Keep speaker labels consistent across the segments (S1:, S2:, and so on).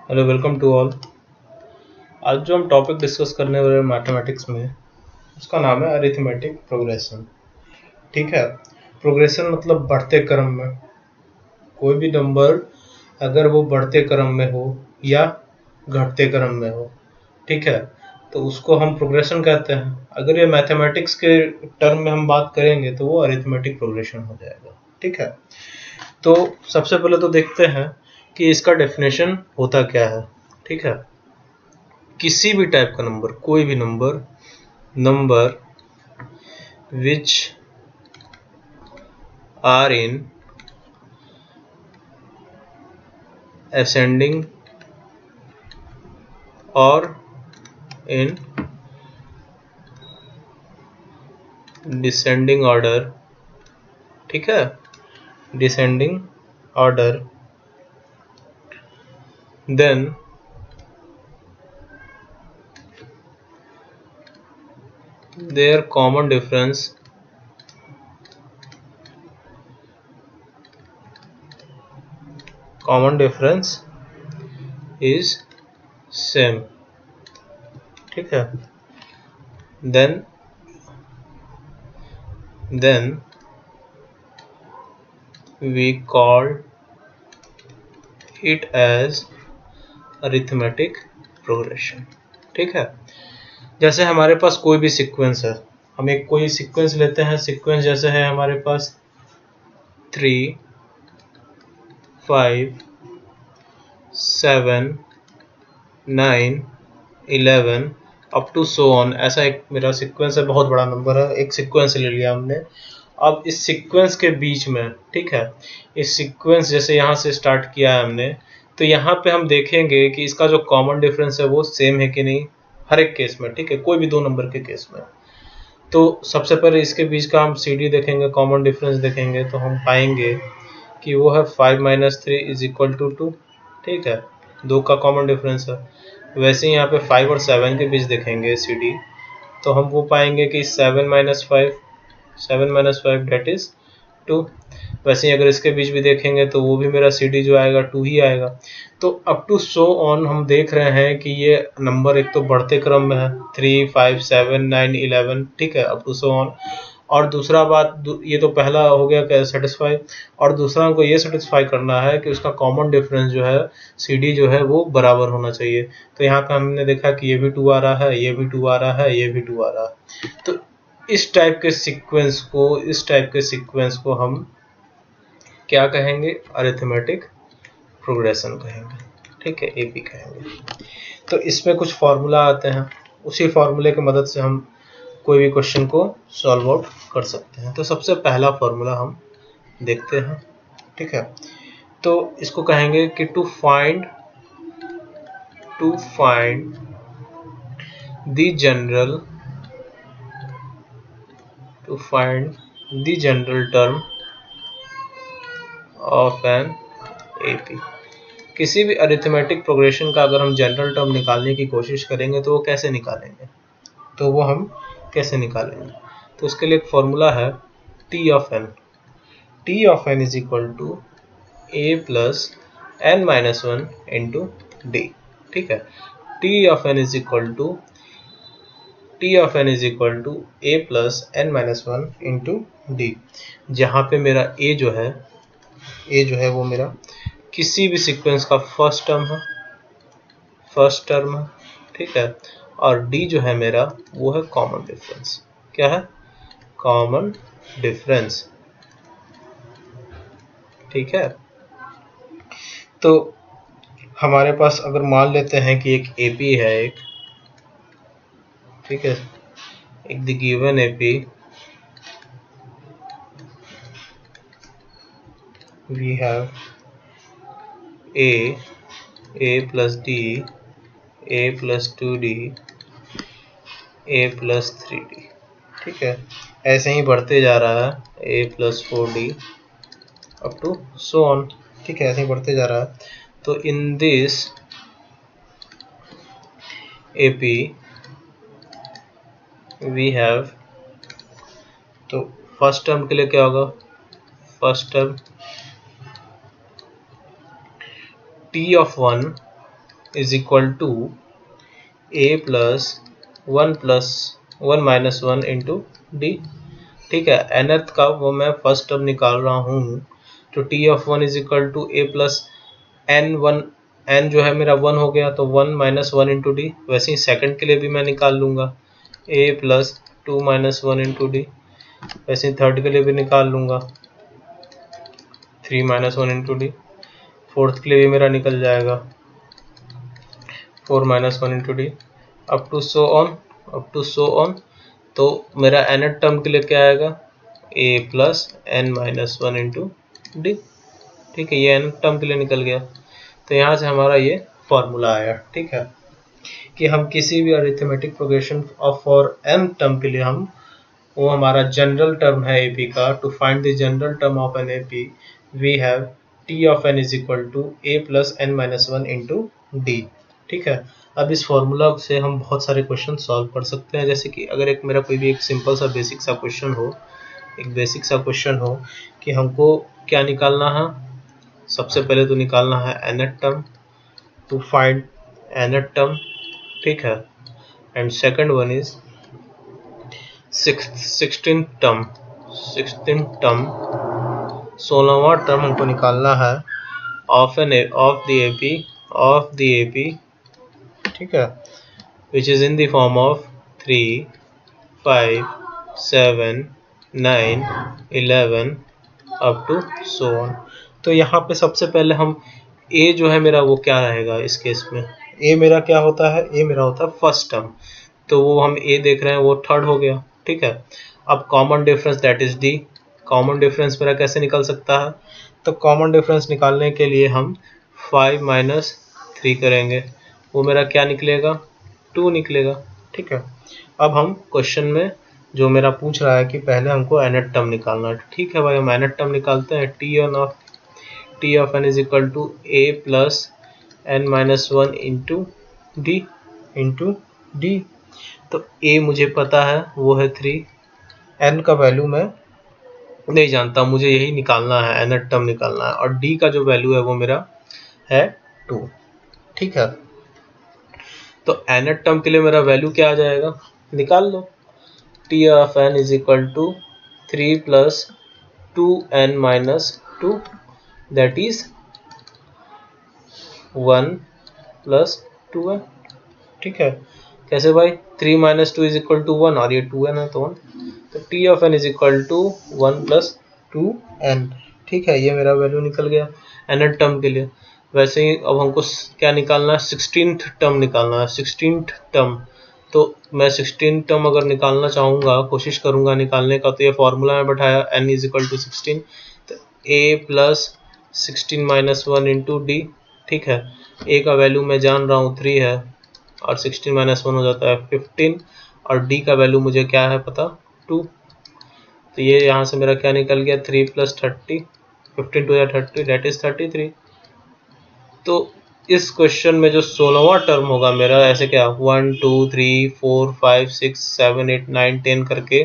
S1: Hello, welcome to all. आज जो हम टॉपिक डिस्कस करने वाले हैं मैथमेटिक्स में, उसका नाम है अरिथमेटिक प्रोग्रेशन। ठीक है। प्रोग्रेशन मतलब बढ़ते क्रम में कोई भी नंबर अगर वो बढ़ते क्रम में हो या घटते क्रम में हो, ठीक है, तो उसको हम प्रोग्रेशन कहते हैं। अगर ये मैथमेटिक्स के टर्म में हम बात करेंगे तो वो अरिथमेटिक प्रोग्रेशन हो जाएगा। ठीक है। तो सबसे पहले तो देखते हैं कि इसका डेफिनेशन होता क्या है। ठीक है। किसी भी टाइप का नंबर, कोई भी number which are in ascending और इन डिसेंडिंग ऑर्डर, ठीक है, descending order, then their common difference is same। ठीक है। then we call it as arithmetic progression। ठीक है। जैसे हमारे पास कोई भी सीक्वेंस है, हम एक कोई सीक्वेंस लेते हैं। सीक्वेंस जैसे है हमारे पास 3, 5, 7, 9, 11 अप टू सो ऑन। ऐसा एक मेरा सीक्वेंस है, बहुत बड़ा नंबर है, एक सीक्वेंस ले लिया हमने। अब इस सीक्वेंस के बीच में, ठीक है, इस सीक्वेंस जैसे यहाँ से स्टार्ट किया है हमने, तो यहाँ पे हम देखेंगे कि इसका जो कॉमन डिफरेंस है वो सेम है कि नहीं, हर एक केस में। ठीक है, कोई भी दो नंबर के केस में। तो सबसे पहले इसके बीच का हम CD देखेंगे, कॉमन डिफरेंस देखेंगे, तो हम पाएंगे कि वो है 5 - 3 = 2। ठीक है, 2 का कॉमन डिफरेंस है। वैसे ही यहाँ पे 5 और 7 के बीच देखेंगे CD, तो हम वो पाएंगे कि 7 - 5 डेट इज 2। वैसे ही अगर इसके बीच भी देखेंगे तो वो भी मेरा CD जो आएगा 2 ही आएगा। तो अप टू सो ऑन हम देख रहे हैं कि ये नंबर एक तो बढ़ते क्रम में है, 3, 5, 7, 9, 11। ठीक है, अप टू सो ऑन। और दूसरा बात, ये तो पहला हो गया क्या, सेटिस्फाई। और दूसरा हमको ये सेटिस्फाई करना है कि उसका कॉमन डिफरेंस जो है CD जो है वो बराबर होना चाहिए। तो यहाँ पे हमने देखा कि ये भी 2 आ रहा है, ये भी 2 आ रहा है, ये भी 2 आ रहा है। तो इस टाइप के सीक्वेंस को हम क्या कहेंगे, अरिथमेटिक प्रोग्रेशन कहेंगे। ठीक है, AP कहेंगे। तो इसमें कुछ फार्मूला आते हैं, उसी फार्मूले की मदद से हम कोई भी क्वेश्चन को सॉल्व आउट कर सकते हैं। तो सबसे पहला फार्मूला हम देखते हैं। ठीक है, तो इसको कहेंगे कि to find the general term of an AP। किसी भी अरिथमेटिक प्रोग्रेशन का अगर हम जनरल टर्म निकालने की कोशिश करेंगे तो वो कैसे निकालेंगे, तो उसके लिए एक फॉर्मूला है T of n। T of n is equal to A plus n minus 1 into D। ठीक है, T of n is equal to A plus n minus 1 into D, जहाँ पे मेरा A जो है वो मेरा किसी भी सीक्वेंस का फर्स्ट टर्म है। ठीक है, और D जो है मेरा वो है कॉमन डिफरेंस। क्या है, कॉमन डिफरेंस। ठीक है, तो हमारे पास अगर मान लेते हैं कि एक AP है, ठीक है, एक the given AP we have A plus D, A plus 2D, A plus 3D। ठीक है, ऐसे ही बढ़ते जा रहा है, A plus 4D up to so on. ठीक है, ऐसे ही बढ़ते जा रहा है। तो in this AP we have, तो फर्स्ट टर्म के लिए क्या होगा, first term T of 1 is equal to A plus one minus one into D. ठीक है, nth का वो मैं फर्स्ट टर्म निकाल रहा हूँ, तो t of one is equal to A plus n one, n जो है मेरा वन हो गया तो one minus one into d. वैसे ही सेकंड के लिए भी मैं निकाल लूँगा a plus two minus one into d. वैसे ही थर्ड के लिए भी निकाल लूँगा three minus one into d. Fourth के लिए भी मेरा निकल जाएगा four minus one into d, up to so on. तो मेरा nth टर्म के लिए क्या आएगा, a plus n minus one into D. ठीक है, ये nth टर्म के लिए निकल गया। तो यहाँ से हमारा ये फॉर्मूला आया। ठीक है, कि हम किसी भी arithmetic progression of for n term के लिए हम वो हमारा जनरल टर्म है AP का, to find the general term of an AP we have t of n is equal to a plus n minus one into D. ठीक है, अब इस फॉर्मूला से हम बहुत सारे क्वेश्चन सॉल्व कर सकते हैं। जैसे कि अगर एक मेरा कोई भी एक सिंपल सा बेसिक सा क्वेश्चन हो, कि हमको क्या निकालना है, सबसे पहले तो निकालना है nth term, to find nth term. ठीक है, and second one is sixteen term, 16वां टर्म हमको निकालना है ऑफ द AP। ठीक है, which is in the form of 3, 5, 7, 9, 11 up to so on। तो यहाँ पे सबसे पहले हम A जो है मेरा वो क्या रहेगा इस केस में, A मेरा क्या होता है, A मेरा होता है फर्स्ट टर्म, तो वो हम A देख रहे हैं वो थर्ड हो गया। ठीक है, अब common difference that is D, common difference मेरा कैसे निकल सकता है, तो कॉमन डिफरेंस निकालने के लिए हम 5 माइनस 3 करेंगे, वो मेरा क्या निकलेगा, 2 निकलेगा। ठीक है, अब हम क्वेश्चन में जो मेरा पूछ रहा है कि पहले हमको nth टर्म निकालना है। ठीक है भाई, हम nth टर्म निकालते हैं। t of n is equal to a plus n minus one into D. तो a मुझे पता है वो है 3, n का वैल्यू मैं नहीं जानता, मुझे यही निकालना है, nth टर्म निकालना है, और d का जो वैल्यू है वो मेरा है 2। ठीक है, तो nth टर्म के लिए मेरा वैल्यू क्या आ जाएगा, निकाल लो। t of n is equal to 3 plus 2n minus 2 that is 1 plus 2n। ठीक है, कैसे भाई, 3 माइनस 2 इज इक्वल टू 1 और ये 2n है तो 1, तो t of n is equal to 1 plus 2n। ठीक है, ये मेरा वैल्यू निकल गया nth टर्म के लिए। वैसे ही अब हमको क्या निकालना है, 16th टर्म निकालना है। 16th टर्म, तो मैं 16th टर्म अगर निकालना चाहूँगा, कोशिश करूँगा निकालने का, तो ये फॉर्मूला में बैठाया n इज इक्वल टू 16, तो a plus 16 minus one into D. ठीक है, a का वैल्यू मैं जान रहा हूँ 3 है, और 16 माइनस वन हो जाता है 15, और d का वैल्यू मुझे क्या है पता, 2। तो ये यहाँ से मेरा क्या निकल गया, 3 प्लस 30, 15 टू 30 दैट इज 33। तो इस क्वेश्चन में जो 16वां टर्म होगा मेरा, ऐसे क्या 1 2 3 4 5 6 7 8 9 10 करके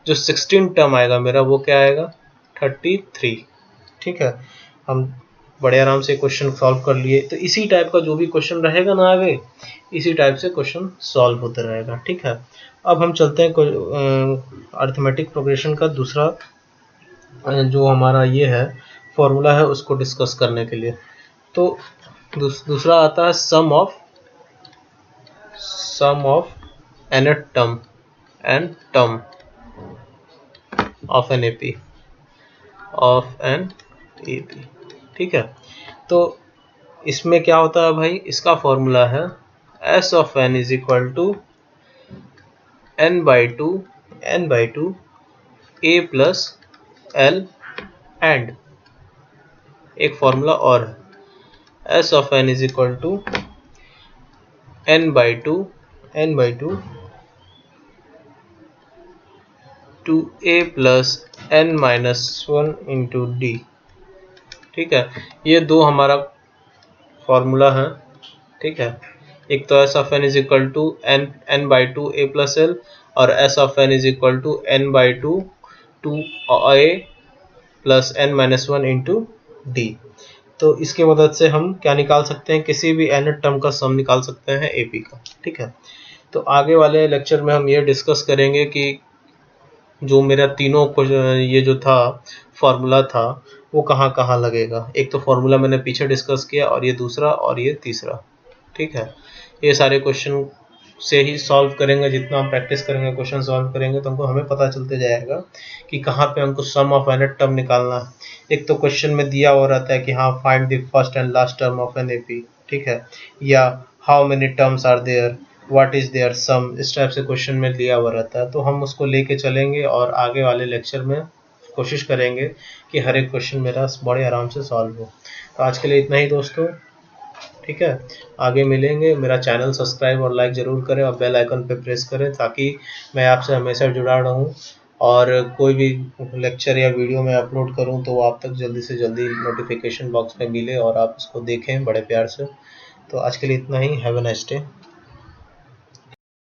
S1: जो 16 टर्म आएगा मेरा, वो क्या आएगा, 33। ठीक है, हम बड़े आराम से क्वेश्चन सॉल्व कर लिए। तो इसी टाइप का जो भी क्वेश्चन रहेगा ना आगे, इसी टाइप से क्वेश्चन सॉल्व होता रहेगा। ठीक है, अब हम चलते हैं अरिथमेटिक प्रोग्रेशन का दूसरा जो हमारा ये है फॉर्मूला है उसको डिस्कस करने के लिए। तो दूसरा आता है sum of nth term and term of an AP ठीक है, तो इसमें क्या होता है भाई, इसका फॉर्मूला है s of n is equal to n by two a plus l and एक फॉर्मूला और है s of n is equal to n by two two a plus n minus one into D. ठीक है, ये दो हमारा formula है। ठीक है, एक तो s of n is equal to n by two a plus l, और s of n is equal to n by two a plus n minus one into D. तो इसकी मदद से हम क्या निकाल सकते हैं, किसी भी nth टर्म का सम निकाल सकते हैं AP का। ठीक है, तो आगे वाले लेक्चर में हम ये डिस्कस करेंगे कि जो मेरा तीनों ये जो था फॉर्मूला था वो कहाँ कहाँ लगेगा। एक तो फॉर्मूला मैंने पीछे डिस्कस किया, और ये दूसरा और ये तीसरा। ठीक है, ये सारे क्वेश्चन से ही सॉल्व करेंगे। जितना हम प्रैक्टिस करेंगे, क्वेश्चन सॉल्व करेंगे, तो हमको हमें पता चलते जाएगा कि कहाँ पे हमको सम ऑफ nth टर्म निकालना है। एक तो क्वेश्चन में दिया हुआ रहता है कि हाँ find the first and last term of an AP। ठीक है, या how many terms are there, what is their sum, इस टाइप से क्वेश्चन में दिया हुआ रहता है। तो हम उसको लेके चलेंगे और आगे वाले लेक्चर में कोशिश करेंगे कि हर एक क्वेश्चन मेरा बड़े आराम से सॉल्व हो। तो आज के लिए इतना ही दोस्तों। ठीक है, आगे मिलेंगे। मेरा चैनल सब्सक्राइब और लाइक ज़रूर करें और बेल आइकन पे प्रेस करें, ताकि मैं आपसे हमेशा जुड़ा रहूं और कोई भी लेक्चर या वीडियो मैं अपलोड करूं तो वो आप तक जल्दी से जल्दी नोटिफिकेशन बॉक्स में मिले और आप उसको देखें बड़े प्यार से। तो आज के लिए इतना ही। Have a nice day.